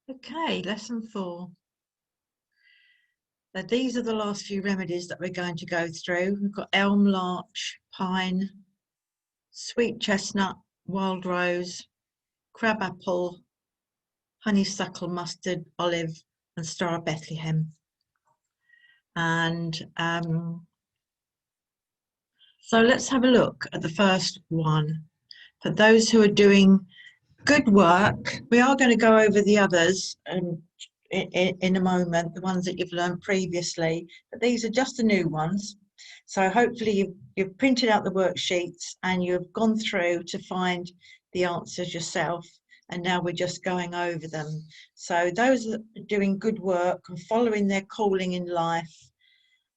Okay, lesson 4. So these are the last few remedies that we're going to go through. We've got elm, larch, pine, sweet chestnut, wild rose, crabapple, honeysuckle, mustard, olive, and star of Bethlehem. And so let's have a look at the first one. For those who are doing good work, we are going to go over the others in a moment, the ones that you've learned previously, but these are just the new ones. So hopefully you've printed out the worksheets and you've gone through to find the answers yourself, and now we're just going over them. So those that are doing good work and following their calling in life,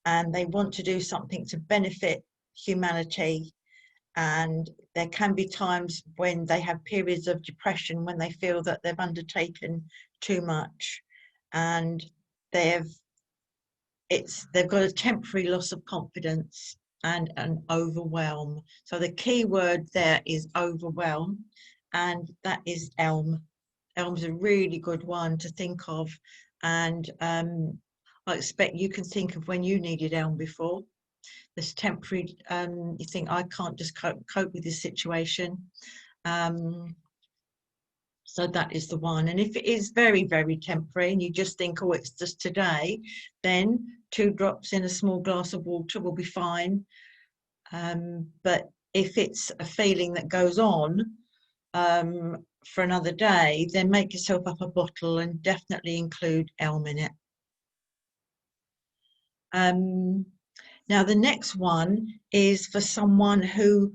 and they want to do something to benefit humanity, and there can be times when they have periods of depression when they feel that they've undertaken too much, and they've got a temporary loss of confidence and an overwhelm. So the key word there is overwhelm, and that is elm. Elm's a really good one to think of, and I expect you can think of when you needed elm before. This temporary, you think, I can't just cope with this situation. So that is the one. And if it is very, very temporary and you just think, oh, it's just today, then 2 drops in a small glass of water will be fine. But if it's a feeling that goes on for another day, then make yourself up a bottle and definitely include elm in it. Now, the next one is for someone who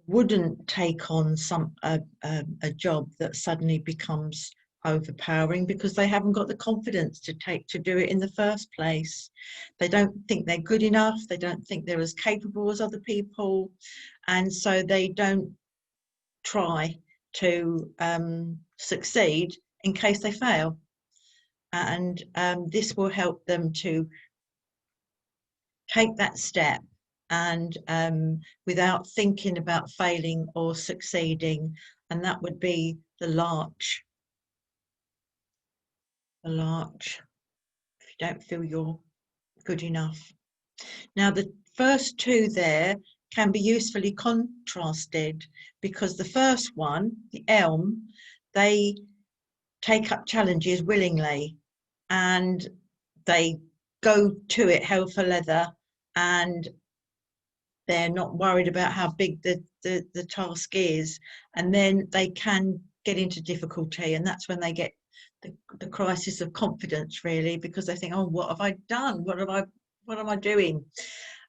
wouldn't take on a job that suddenly becomes overpowering because they haven't got the confidence to do it in the first place. They don't think they're good enough. They don't think they're as capable as other people, and so they don't try to succeed in case they fail. And this will help them to take that step, and without thinking about failing or succeeding, and that would be the larch. The larch, if you don't feel you're good enough. Now, the first 2 there can be usefully contrasted, because the first one, the elm, they take up challenges willingly and they go to it hell for leather, and they're not worried about how big the task is, and then they can get into difficulty, and that's when they get the crisis of confidence, really, because they think, oh, what have I done? What am I doing?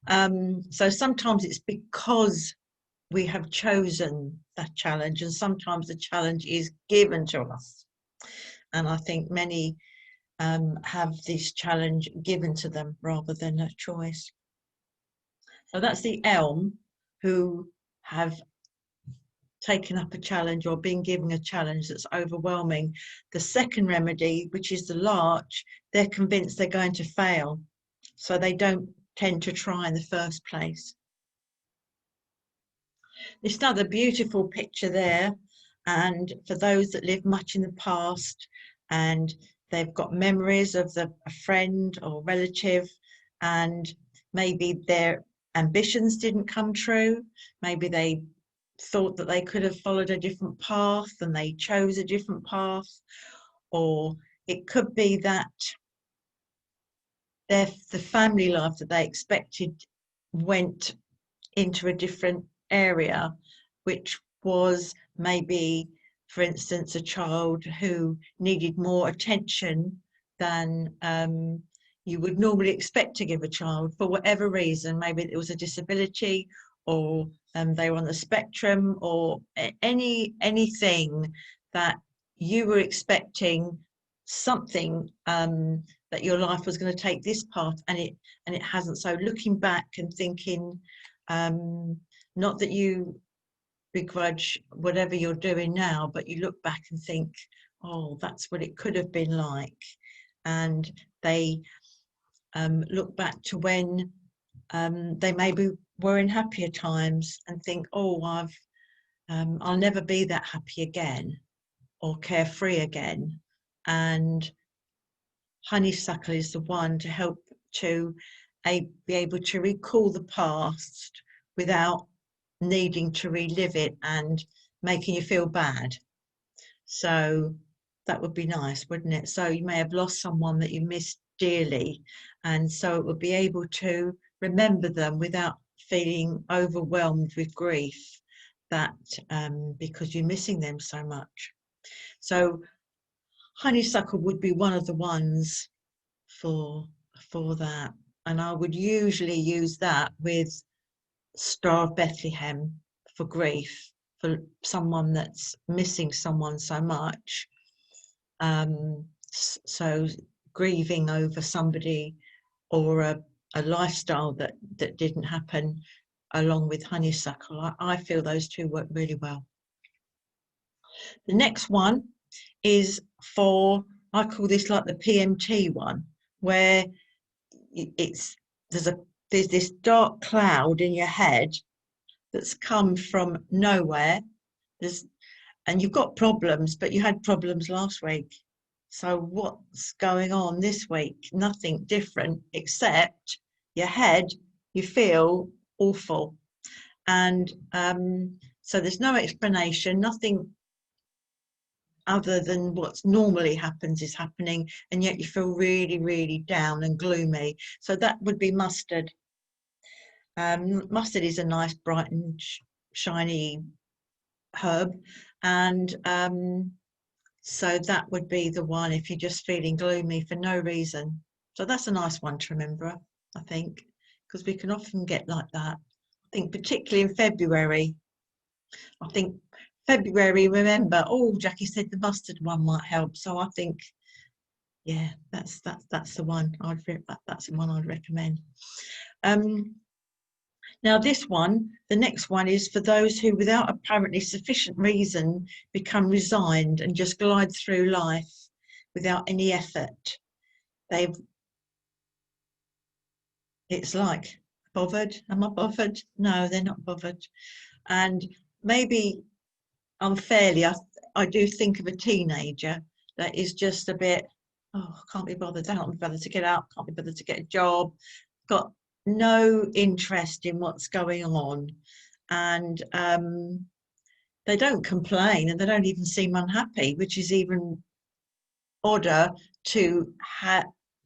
So sometimes it's because we have chosen that challenge, and sometimes the challenge is given to us, and I think many have this challenge given to them rather than a choice. So that's the elm, who have taken up a challenge or been given a challenge that's overwhelming. The second remedy, which is the larch, they're convinced they're going to fail, so they don't tend to try in the first place. This another beautiful picture there, and for those that live much in the past and they've got memories of a friend or relative, and maybe their ambitions didn't come true, maybe they thought that they could have followed a different path and they chose a different path, or it could be that the family life that they expected went into a different area, which was maybe, for instance, a child who needed more attention than you would normally expect to give a child for whatever reason. Maybe it was a disability, or they were on the spectrum, or anything that you were expecting something that your life was going to take this path, and it hasn't. So looking back and thinking, not that you begrudge whatever you're doing now, but you look back and think, oh, that's what it could have been like. And they look back to when they maybe were in happier times and think, oh, I'll never be that happy again or carefree again. and honeysuckle is the one to help to be able to recall the past without needing to relive it and making you feel bad. So that would be nice, wouldn't it? So you may have lost someone that you miss dearly, and so it would be able to remember them without feeling overwhelmed with grief, that because you're missing them so much. So honeysuckle would be one of the ones for that, and I would usually use that with Star of Bethlehem for grief, for someone that's missing someone so much. So grieving over somebody or a lifestyle that didn't happen, along with honeysuckle. I feel those two work really well. The next one is for, I call this like the PMT one, where there's this dark cloud in your head that's come from nowhere. And you've got problems, but you had problems last week. So what's going on this week? Nothing different, except your head, you feel awful. And so there's no explanation, nothing other than what's normally happens is happening, and yet you feel really, really down and gloomy. So that would be mustard. Mustard is a nice, bright and shiny herb, and so that would be the one if you're just feeling gloomy for no reason. So that's a nice one to remember, I think, because we can often get like that. I think particularly in February. I think February, remember, oh, Jackie said the mustard one might help. So I think, yeah, that's the one. That's the one I'd recommend. Now this one, the next one, is for those who, without apparently sufficient reason, become resigned and just glide through life without any effort. It's like, bothered? Am I bothered? No, they're not bothered. And maybe unfairly, I do think of a teenager that is just a bit, oh, can't be bothered. They can't be bothered to get up, can't be bothered to get a job, got no interest in what's going on, and they don't complain and they don't even seem unhappy, which is even odder to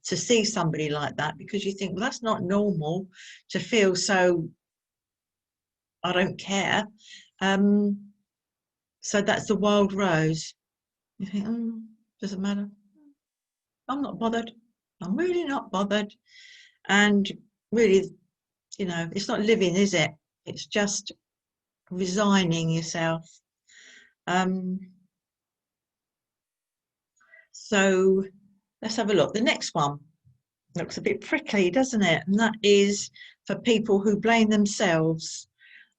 see somebody like that, because you think, well, that's not normal to feel so I don't care. So that's the wild rose. You think, doesn't matter, I'm not bothered, I'm really not bothered. And really, you know, it's not living, is it? It's just resigning yourself. So let's have a look. The next one looks a bit prickly, doesn't it? And that is for people who blame themselves.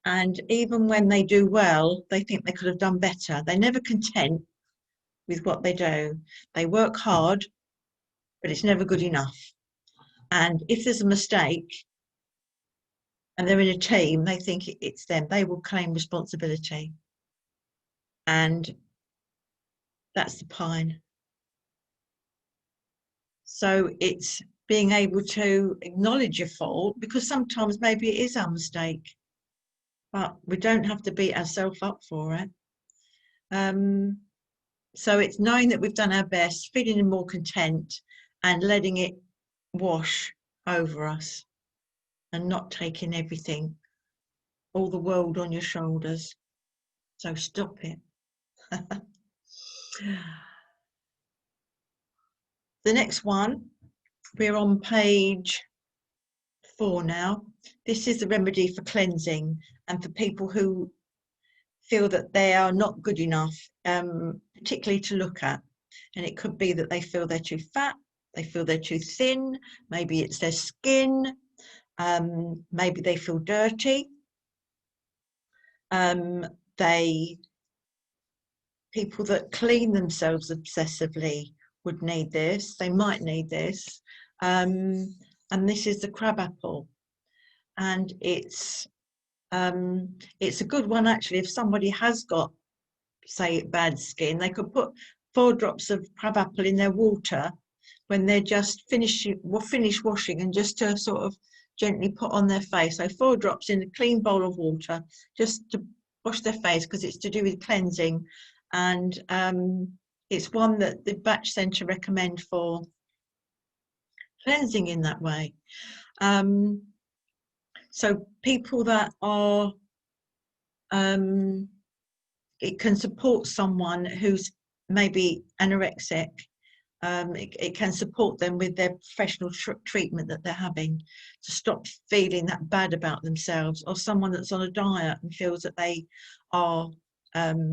And even when they do well, they think they could have done better. They're never content with what they do. They work hard, but it's never good enough. And if there's a mistake and they're in a team, they think it's them. They will claim responsibility. And that's the pine. So it's being able to acknowledge your fault, because sometimes maybe it is our mistake, but we don't have to beat ourselves up for it. So it's knowing that we've done our best, feeling more content, and letting it wash over us, and not taking everything, all the world on your shoulders. So stop it. The next one, we're on page 4 now. This is the remedy for cleansing and for people who feel that they are not good enough, particularly to look at. And it could be that they feel they're too fat, they feel they're too thin, maybe it's their skin, maybe they feel dirty. People that clean themselves obsessively would need this. They might need this. And this is the crabapple. And it's a good one, actually, if somebody has got, say, bad skin. They could put 4 drops of crabapple in their water when they're just finish washing, and just to sort of gently put on their face. So 4 drops in a clean bowl of water just to wash their face, because it's to do with cleansing. And it's one that the Bach Centre recommend for cleansing in that way. So people that are, it can support someone who's maybe anorexic. It can support them with their professional treatment that they're having, to stop feeling that bad about themselves, or someone that's on a diet and feels that they are, that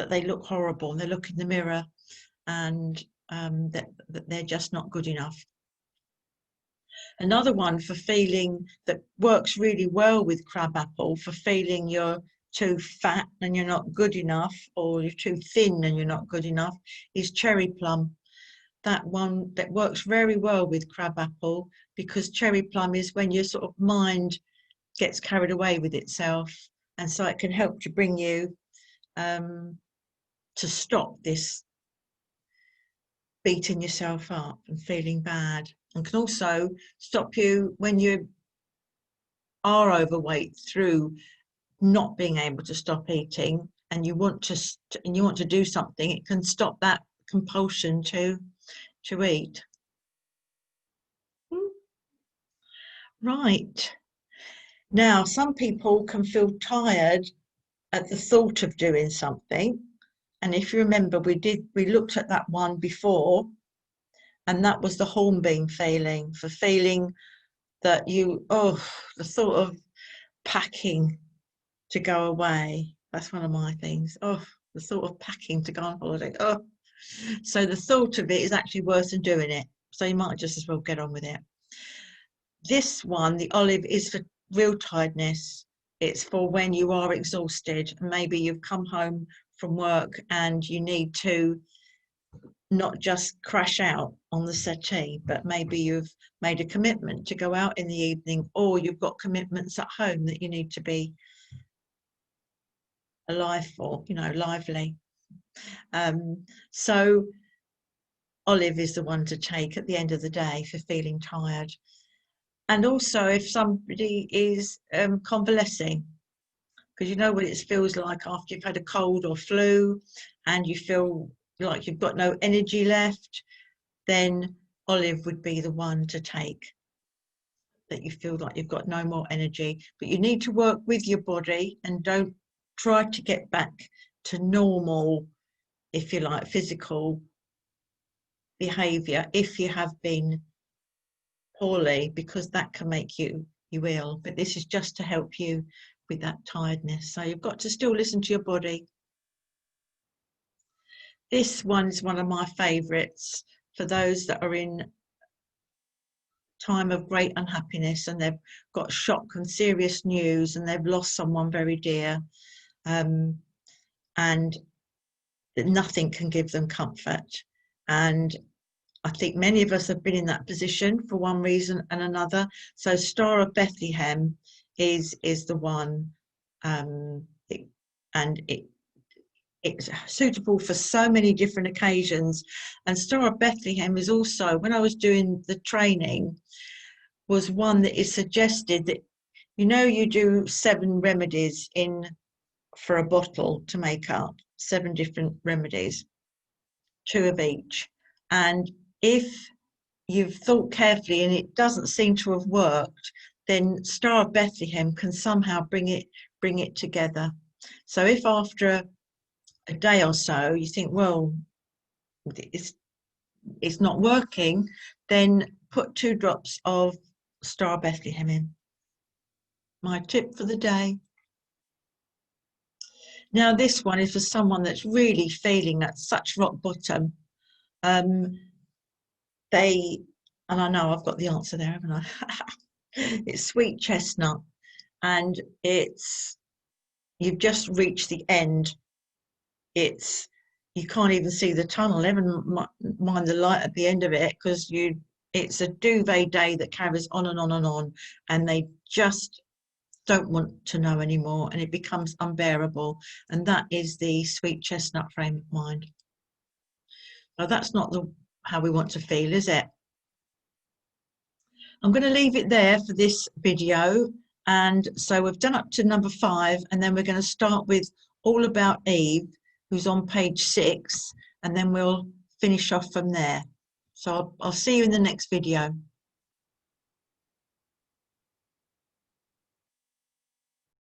they look horrible, and they look in the mirror and that they're just not good enough. Another one for feeling, that works really well with crabapple, for feeling you're too fat and you're not good enough, or you're too thin and you're not good enough, is cherry plum. That one that works very well with crabapple, because cherry plum is when your sort of mind gets carried away with itself, and so it can help to bring you to stop this beating yourself up and feeling bad, and can also stop you when you are overweight through not being able to stop eating, and you want to do something. It can stop that compulsion to eat. Right, now some people can feel tired at the thought of doing something, and if you remember, we looked at that one before, and that was the hornbeam feeling, for feeling that the thought of packing to go away. That's one of my things. The thought of packing to go on holiday. So the thought of it is actually worse than doing it. So you might just as well get on with it. This one, the olive, is for real tiredness. It's for when you are exhausted. Maybe you've come home from work and you need to not just crash out on the settee, but maybe you've made a commitment to go out in the evening, or you've got commitments at home that you need to be alive for, lively. So olive is the one to take at the end of the day for feeling tired. And also if somebody is convalescing, because you know what it feels like after you've had a cold or flu and you feel like you've got no energy left, then olive would be the one to take, that you feel like you've got no more energy. But you need to work with your body, and don't try to get back to normal, if you like, physical behavior if you have been poorly, because that can make you ill. But this is just to help you with that tiredness. So you've got to still listen to your body. This one's one of my favorites for those that are in time of great unhappiness, and they've got shock and serious news, and they've lost someone very dear, and nothing can give them comfort. And I think many of us have been in that position for one reason and another. So Star of Bethlehem is the one, it's suitable for so many different occasions. And Star of Bethlehem is also, when I was doing the training, was one that is suggested that, you do 7 remedies for a bottle to make up 7 different remedies, 2 of each. And if you've thought carefully and it doesn't seem to have worked, then Star of Bethlehem can somehow bring it together. So if after a day or so you think, well, it's not working, then put 2 drops of Star of Bethlehem in. My tip for the day. Now this one is for someone that's really feeling at such rock bottom. And I know I've got the answer there, haven't I? It's sweet chestnut, and you've just reached the end. You can't even see the tunnel, never mind the light at the end of it, because it's a duvet day that carries on and on and on, and they just don't want to know anymore, and it becomes unbearable. And that is the sweet chestnut frame of mind. Now that's not how we want to feel, is it? I'm going to leave it there for this video. And so we've done up to number 5, and then we're going to start with All About Eve, who's on page 6, and then we'll finish off from there. So I'll see you in the next video.